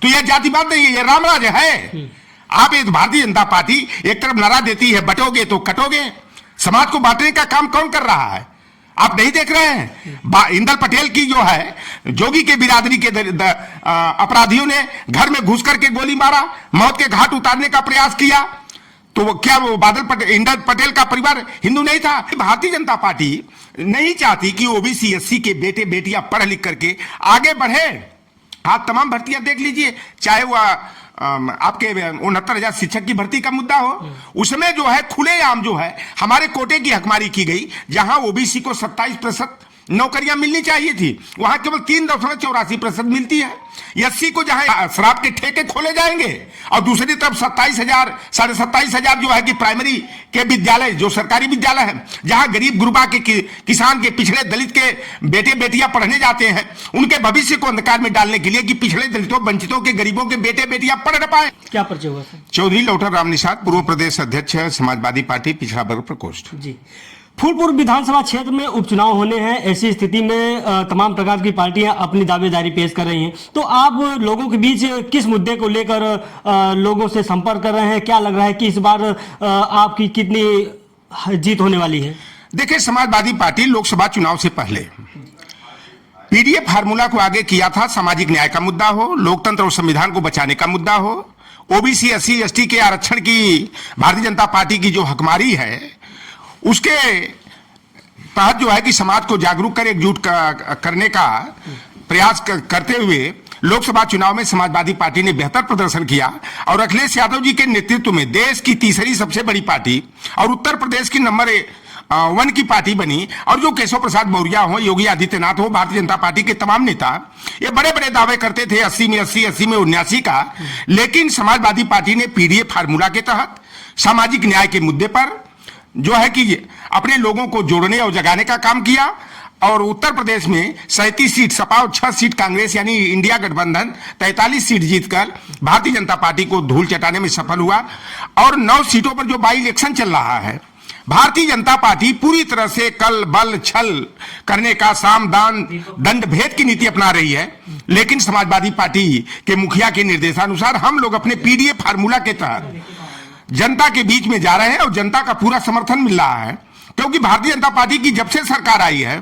तो यह जातिवाद नहीं है, यह रामराज है। आप एक भारतीय जनता पार्टी एक तरफ नारा देती है बटोगे तो कटोगे, समाज को बांटने का काम कौन कर रहा है? आप नहीं देख रहे हैं? इंदल पटेल की जो है जोगी के बिरादरी के अपराधियों ने घर में घुस करके गोली मारा, मौत के घाट उतारने का प्रयास किया, तो वो क्या वो इंदल पटेल का परिवार हिंदू नहीं था? भारतीय जनता पार्टी नहीं चाहती कि ओबीसी एससी के बेटे बेटियां पढ़ लिख करके आगे बढ़े। आप तमाम भर्तियां देख लीजिए, चाहे वह आपके 69,000 शिक्षक की भर्ती का मुद्दा हो, उसमें जो है खुलेआम जो है हमारे कोटे की हकमारी की गई। जहां ओबीसी को 27% नौकरियां मिलनी चाहिए थी, वहां केवल 3.84% मिलती है। एससी को जहां शराब के ठेके खोले जाएंगे और दूसरी तरफ 27,000 27,500 जो है कि प्राइमरी के विद्यालय जो सरकारी विद्यालय है, जहां गरीब गुरबा के किसान के पिछड़े दलित के बेटे बेटियां पढ़ने जाते हैं, उनके भविष्य को अंधकार में डालने के लिए कि पिछड़े दलितों वंचितों के गरीबों के बेटे बेटियां पढ़ न पाए। क्या परिचय हुआ सर? चौधरी लौटर राम निषाद, पूर्व प्रदेश अध्यक्ष है समाजवादी पार्टी पिछड़ा वर्ग प्रकोष्ठ। जी, फूलपुर विधानसभा क्षेत्र में उपचुनाव होने हैं, ऐसी स्थिति में तमाम प्रकार की पार्टियां अपनी दावेदारी पेश कर रही हैं, तो आप लोगों के बीच किस मुद्दे को लेकर लोगों से संपर्क कर रहे हैं? क्या लग रहा है कि इस बार आपकी कितनी जीत होने वाली है? देखिए, समाजवादी पार्टी लोकसभा चुनाव से पहले पीडीएफ फार्मूला को आगे किया था। सामाजिक न्याय का मुद्दा हो, लोकतंत्र और संविधान को बचाने का मुद्दा हो, ओबीसी एससी एसटी के आरक्षण की भारतीय जनता पार्टी की जो हकमारी है उसके तहत जो है कि समाज को जागरूक कर एकजुट करने का प्रयास करते हुए लोकसभा चुनाव में समाजवादी पार्टी ने बेहतर प्रदर्शन किया और अखिलेश यादव जी के नेतृत्व में देश की तीसरी सबसे बड़ी पार्टी और उत्तर प्रदेश की नंबर 1 की पार्टी बनी। और जो केशव प्रसाद मौर्य हो, योगी आदित्यनाथ हो, भारतीय जनता पार्टी के तमाम नेता ये बड़े बड़े दावे करते थे 80 में 80, 80 में 79 का, लेकिन समाजवादी पार्टी ने पीडीएफ फार्मूला के तहत सामाजिक न्याय के मुद्दे पर जो है कि अपने लोगों को जोड़ने और जगाने का काम किया। और उत्तर प्रदेश में 37 सीट सपा और 6 सीट कांग्रेस यानी इंडिया गठबंधन 43 सीट जीतकर भारतीय जनता पार्टी को धूल चटाने में सफल हुआ। और 9 सीटों पर जो बाई इलेक्शन चल रहा है, भारतीय जनता पार्टी पूरी तरह से कल बल छल करने का साम दान दंड भेद की नीति अपना रही है। लेकिन समाजवादी पार्टी के मुखिया के निर्देशानुसार हम लोग अपने पीडीएफ फार्मूला के तहत जनता के बीच में जा रहे हैं और जनता का पूरा समर्थन मिल रहा है। क्योंकि भारतीय जनता पार्टी की जब से सरकार आई है,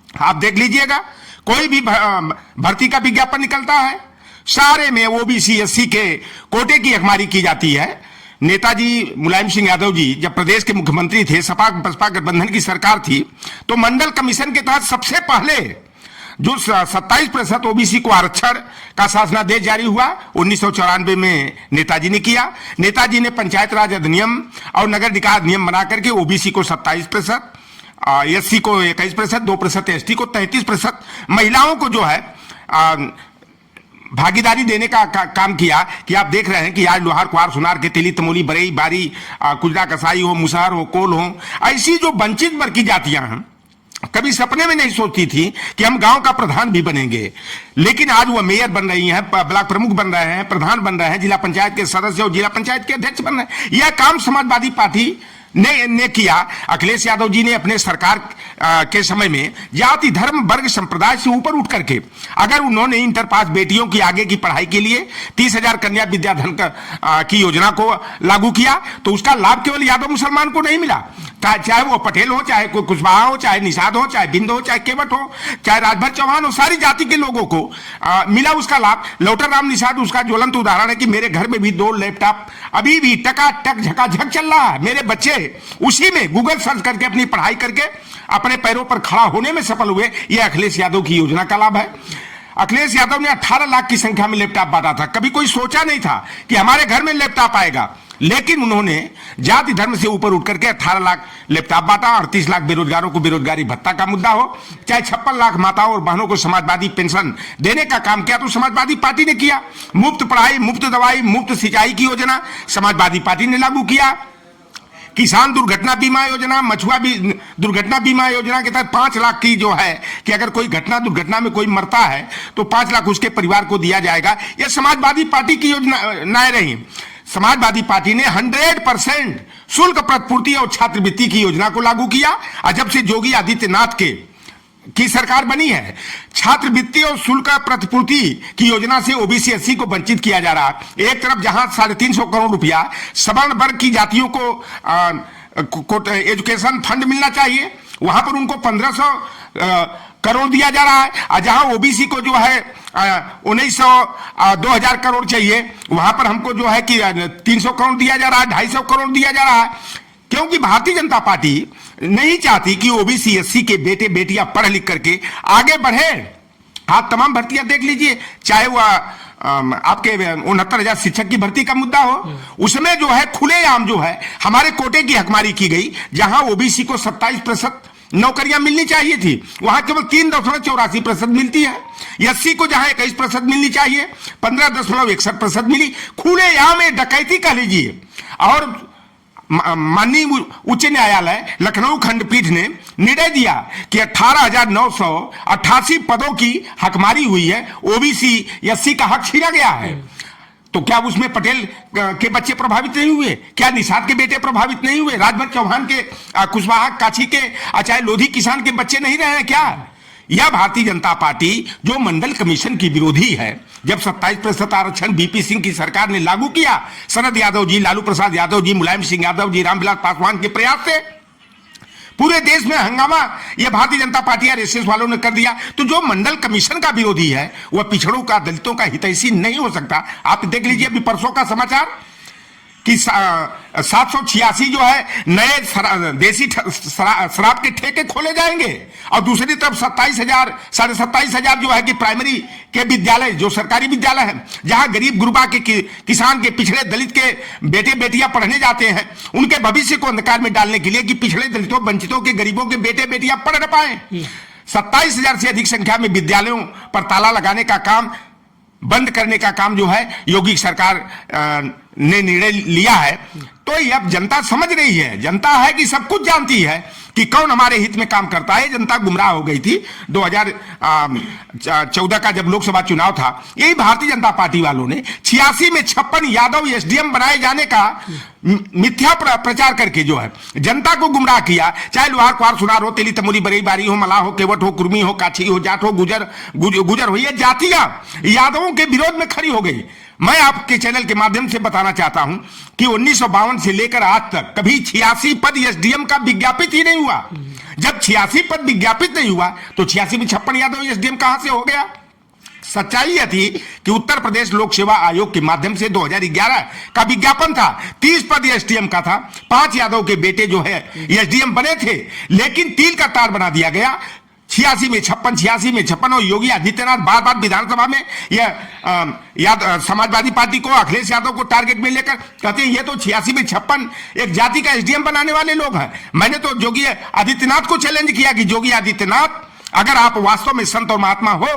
आप देख लीजिएगा, कोई भी भर्ती का विज्ञापन निकलता है, सारे में ओबीसी एससी के कोटे की हकमारी की जाती है। नेताजी मुलायम सिंह यादव जी जब प्रदेश के मुख्यमंत्री थे, सपा बसपा गठबंधन की सरकार थी, तो मंडल कमीशन के तहत सबसे पहले जो 27% ओबीसी को आरक्षण का शासनादेश जारी हुआ 1994 में नेताजी ने किया। नेताजी ने पंचायत राज अधिनियम और नगर निकाय अधिनियम बना करके ओबीसी को 27%, एससी को 21%, 2% एसटी को 33%, महिलाओं को जो है भागीदारी देने का काम किया। कि आप देख रहे हैं कि आज लोहार कुहार सुनार के तेली तमोली बरई बारी कुजरा कसाई हो, मुसहर हो, कोल हो, ऐसी जो वंचित वर्ग की जातियां हैं, कभी सपने में नहीं सोचती थी कि हम गांव का प्रधान भी बनेंगे, लेकिन आज वो मेयर बन रही हैं, ब्लॉक प्रमुख बन रहे हैं, प्रधान बन रहे हैं, जिला पंचायत के सदस्य और जिला पंचायत के अध्यक्ष बन रहे हैं। यह काम समाजवादी पार्टी ने किया। अखिलेश यादव जी ने अपने सरकार के समय में जाति धर्म वर्ग संप्रदाय से ऊपर उठ करके अगर उन्होंने इंटर पास बेटियों की आगे की पढ़ाई के लिए 30,000 कन्या विद्याधन की योजना को लागू किया, तो उसका लाभ केवल यादव मुसलमान को नहीं मिला, चाहे वो पटेल हो, चाहे कोई कुशवाहा हो, चाहे निषाद हो, चाहे बिंद हो, चाहे केवट हो, चाहे राजभर चौहान हो, सारी जाति के लोगों को मिला उसका लाभ। लौटर राम निषाद उसका ज्वलंत उदाहरण है कि मेरे घर में भी 2 लैपटॉप अभी भी टकाटक झकाझक चल रहा है। मेरे बच्चे उसी में गूगल सर्च करके अपनी पढ़ाई करके अपने पैरों पर खड़ा होने में सफल हुए। यह अखिलेश यादव की योजना का लाभ है। अखिलेश यादव ने 18 लाख की संख्या में लैपटॉप बांटा था। कभी कोई सोचा नहीं था कि हमारे घर में लैपटॉप आएगा, लेकिन उन्होंने जाति धर्म से ऊपर उठ करके 18 लाख लैपटॉप बांटा। 38 लाख बेरोजगारों को बेरोजगारी भत्ता का मुद्दा हो, चाहे 56 लाख माताओं और बहनों को समाजवादी पेंशन देने का काम किया तो समाजवादी पार्टी ने किया। मुफ्त पढ़ाई, मुफ्त दवाई, मुफ्त सिंचाई की योजना समाजवादी पार्टी ने लागू किया। किसान दुर्घटना बीमा योजना, मछुआ दुर्घटना बीमा योजना के तहत 5 लाख की जो है कि अगर कोई दुर्घटना में कोई मरता है तो 5 लाख उसके परिवार को दिया जाएगा। यह समाजवादी पार्टी की योजनाएं रही। समाजवादी पार्टी ने 100% शुल्क प्रतिपूर्ति और छात्रवृत्ति की योजना को लागू किया। और जब से योगी आदित्यनाथ के की सरकार बनी है। छात्रवृत्ति और शुल्क प्रतिपूर्ति की योजना से ओबीसी एससी को वंचित किया जा रहा है। एक तरफ जहां 350 करोड़ रुपया सवर्ण वर्ग की जातियों को एजुकेशन फंड मिलना चाहिए, वहां पर उनको 1500 करोड़ दिया जा रहा है, और जहां ओबीसी को जो है 1900 2000 करोड़ चाहिए, वहां पर हमको जो है कि 300 करोड़ दिया जा रहा है, 250 करोड़ दिया जा रहा है। क्योंकि भारतीय जनता पार्टी नहीं चाहती कि ओबीसी एससी के बेटे बेटियां पढ़ लिख करके आगे बढ़े। आप तमाम भर्तियां देख लीजिए, चाहे वह आपके 69,000 शिक्षक की भर्ती का मुद्दा हो, उसमें जो है खुलेआम जो है हमारे कोटे की हकमारी की गई। जहां ओबीसी को 27% नौकरियां मिलनी चाहिए थी, वहां केवल 3.84% मिलती है। एससी को जहां 21% मिलनी चाहिए, 15.61% मिली। खुलेआम डकैती कह लीजिए। और माननीय उच्च न्यायालय लखनऊ खंडपीठ ने निर्णय दिया कि 18,988 पदों की हकमारी हुई है, ओबीसी एससी का हक छीना गया है। तो क्या उसमें पटेल के बच्चे प्रभावित नहीं हुए? क्या निषाद के बेटे प्रभावित नहीं हुए? राजभर चौहान के, कुशवाहा काछी के, चाहे लोधी किसान के बच्चे नहीं रहे हैं क्या? यह भारतीय जनता पार्टी जो मंडल कमीशन की विरोधी है, जब 27% आरक्षण बीपी सिंह की सरकार ने लागू किया, शरद यादव जी, लालू प्रसाद यादव जी, मुलायम सिंह यादव जी, रामविलास पासवान के प्रयास से पूरे देश में हंगामा यह भारतीय जनता पार्टी आरएसएस वालों ने कर दिया। तो जो मंडल कमीशन का विरोधी है वह पिछड़ों का, दलितों का हितैषी नहीं हो सकता। आप देख लीजिए अभी परसों का समाचार कि 786 जो है नए देसी शराब के ठेके खोले जाएंगे, और दूसरी तरफ 27,000 जो है कि प्राइमरी के विद्यालय, जो सरकारी विद्यालय है, जहां गरीब गुरबा के किसान के, पिछड़े दलित के बेटे बेटियां पढ़ने जाते हैं, उनके भविष्य को अंधकार में डालने के लिए कि पिछड़े दलितों, वंचितों के, गरीबों के बेटे बेटियां पढ़ न पाए। 27,000 से अधिक संख्या में विद्यालयों पर ताला लगाने का काम, बंद करने का काम जो है योगी सरकार ने निर्णय लिया है। तो ये अब जनता समझ रही है, जनता है कि सब कुछ जानती है कि कौन हमारे हित में काम करता है। जनता गुमराह हो गई थी 2014 का जब लोकसभा चुनाव था। यही भारतीय जनता पार्टी वालों ने 86 में 56 यादव एसडीएम बनाए जाने का मिथ्या प्रचार करके जो है जनता को गुमराह किया। चाहे लोहार, क्वार, सुनार हो, तेली, तमोली, बरई, बारी हो, मलाह हो, केवट हो, कुर्मी हो, काछी हो, जाट हो, गुजर हो, ये जातियां यादवों के विरोध में खड़ी हो गई। मैं आपके चैनल के माध्यम से बताना चाहता हूं कि 1952 से लेकर आज तक कभी 86 पद एसडीएम का विज्ञापित ही नहीं हुआ। जब 86 पद विज्ञापित नहीं हुआ तो 86 में 56 यादव एसडीएम कहां से हो गया? सच्चाई यह थी कि उत्तर प्रदेश लोक सेवा आयोग के माध्यम से 2011 का विज्ञापन था, 30 पद एसडीएम का था, 5 यादव के बेटे जो है एसडीएम बने थे, लेकिन तिल का तार बना दिया गया। 86 में 56 और योगी आदित्यनाथ बार बार विधानसभा में यह समाजवादी पार्टी को, अखिलेश यादव को टारगेट में लेकर कहते हैं ये तो 86 में 56 एक जाति का एसडीएम बनाने वाले लोग हैं। मैंने तो योगी आदित्यनाथ को चैलेंज किया कि योगी आदित्यनाथ, अगर आप वास्तव में संत और महात्मा हो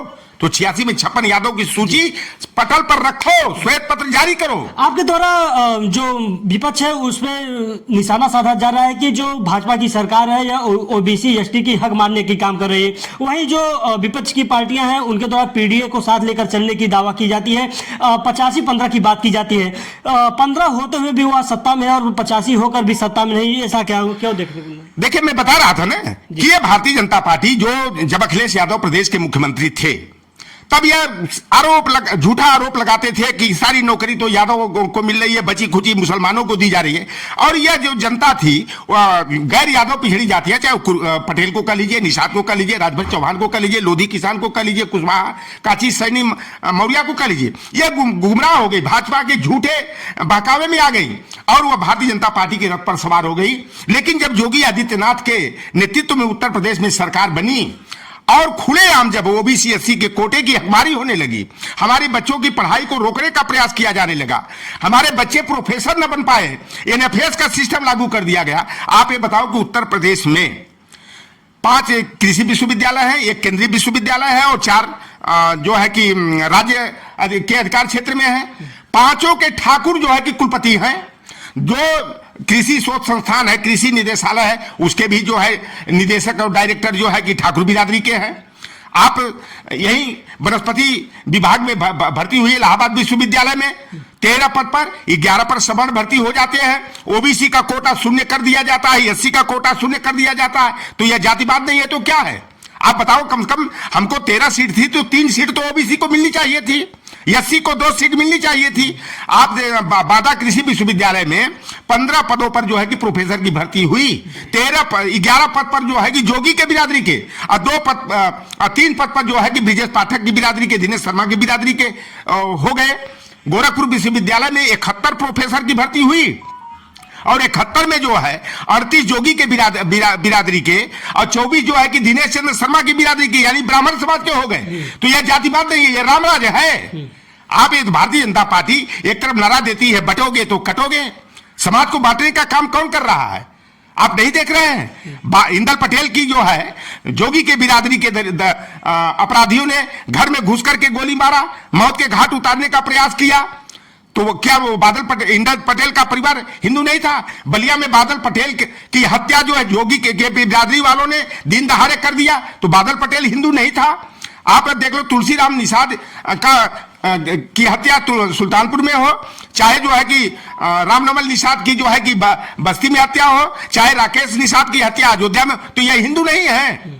तो 86 में 56 यादव की सूची पटल पर रखो, श्वेत पत्र जारी करो। आपके द्वारा जो विपक्ष है उसमें निशाना साधा जा रहा है कि जो भाजपा की सरकार है या ओबीसी एसटी की हक मारने की काम कर रही है। वहीं जो विपक्ष की पार्टियां हैं उनके द्वारा पीडीए को साथ लेकर चलने की दावा की जाती है। 85-15 की बात की जाती है। 15 होते हुए भी वह सत्ता में है और 85 होकर भी सत्ता में नहीं। ऐसा क्यों देखने को? देखिए, मैं बता रहा था ना कि ये भारतीय जनता पार्टी जो जब अखिलेश यादव प्रदेश के मुख्यमंत्री थे तब यह झूठा आरोप लगाते थे कि सारी नौकरी तो यादव को मिल रही है, बची खुची मुसलमानों को दी जा रही है। और यह जो जनता थी गैर यादव पिछड़ी जाती है, चाहे पटेल को कह लीजिए, निषाद को कह लीजिए, राजभर चौहान को कह लीजिए, लोधी किसान को कह लीजिए, कुशवाहा, काछी, सैनी, मौर्य को कह लीजिए, यह गुमराह हो गई, भाजपा के झूठे बहकावे में आ गई और वह भारतीय जनता पार्टी के रथ पर सवार हो गई। लेकिन जब योगी आदित्यनाथ के नेतृत्व में उत्तर प्रदेश में सरकार बनी और खुलेआम जब ओबीसी एससी के कोटे की हकमारी होने लगी, हमारे बच्चों की पढ़ाई को रोकने का प्रयास किया जाने लगा, हमारे बच्चे प्रोफेसर न बन पाए, एनएफएस का सिस्टम लागू कर दिया गया। आप ये बताओ कि उत्तर प्रदेश में 5 कृषि विश्वविद्यालय है, 1 केंद्रीय विश्वविद्यालय है और 4 जो है कि राज्य के अधिकार क्षेत्र में है। 5 के ठाकुर जो है कि कुलपति हैं। जो कृषि शोध संस्थान है, कृषि निदेशालय है, उसके भी जो है निदेशक और डायरेक्टर जो है कि ठाकुर बिरादरी के हैं। आप यही वनस्पति विभाग में भर्ती हुई इलाहाबाद विश्वविद्यालय में 13 पद पर 11 पर सवर्ण भर्ती हो जाते हैं। ओबीसी का कोटा शून्य कर दिया जाता है, एससी का कोटा शून्य कर दिया जाता है। तो यह जातिवाद नहीं है तो क्या है? आप बताओ, कम से कम हमको 13 सीट थी तो 3 सीट तो ओबीसी को मिलनी चाहिए थी, एससी को 2 सीट मिलनी चाहिए थी। आप बादा कृषि विश्वविद्यालय में 15 पदों पर जो है कि प्रोफेसर की भर्ती हुई, 11 पद पर जो है कि जोगी के बिरादरी के, और 3 पद पर जो है कि ब्रिजेश पाठक की बिरादरी के, दिनेश शर्मा की बिरादरी के हो गए। गोरखपुर विश्वविद्यालय में 71 प्रोफेसर की भर्ती हुई और 71 में जो है 38 जोगी के बिरादरी के और 24 जो है कि दिनेश चंद्र शर्मा की बिरादरी के, यानी ब्राह्मण समाज के हो गए। तो यह जातिवाद नहीं है, यह रामराज है। आप इस भारतीय जनता पार्टी एक तरफ नारा देती है बटोगे तो कटोगे, समाज को बांटने का काम कौन कर रहा है? आप नहीं देख रहे हैं? इंदल पटेल की जो है जोगी के बिरादरी के अपराधियों ने घर में घुस करके गोली मारा, मौत के घाट उतारने का प्रयास किया। तो क्या वो इंदल पटेल का परिवार हिंदू नहीं था? बलिया में बादल पटेल की हत्या जो है जोगी के बिरादरी वालों ने दिन दहाड़े कर दिया, तो बादल पटेल हिंदू नहीं था? आप देख लो, तुलसीराम निषाद की हत्या सुल्तानपुर में हो, चाहे जो है कि रामनवल निषाद की जो है कि बस्ती में हत्या हो, चाहे राकेश निषाद की हत्या अयोध्या में, तो यह हिंदू नहीं है।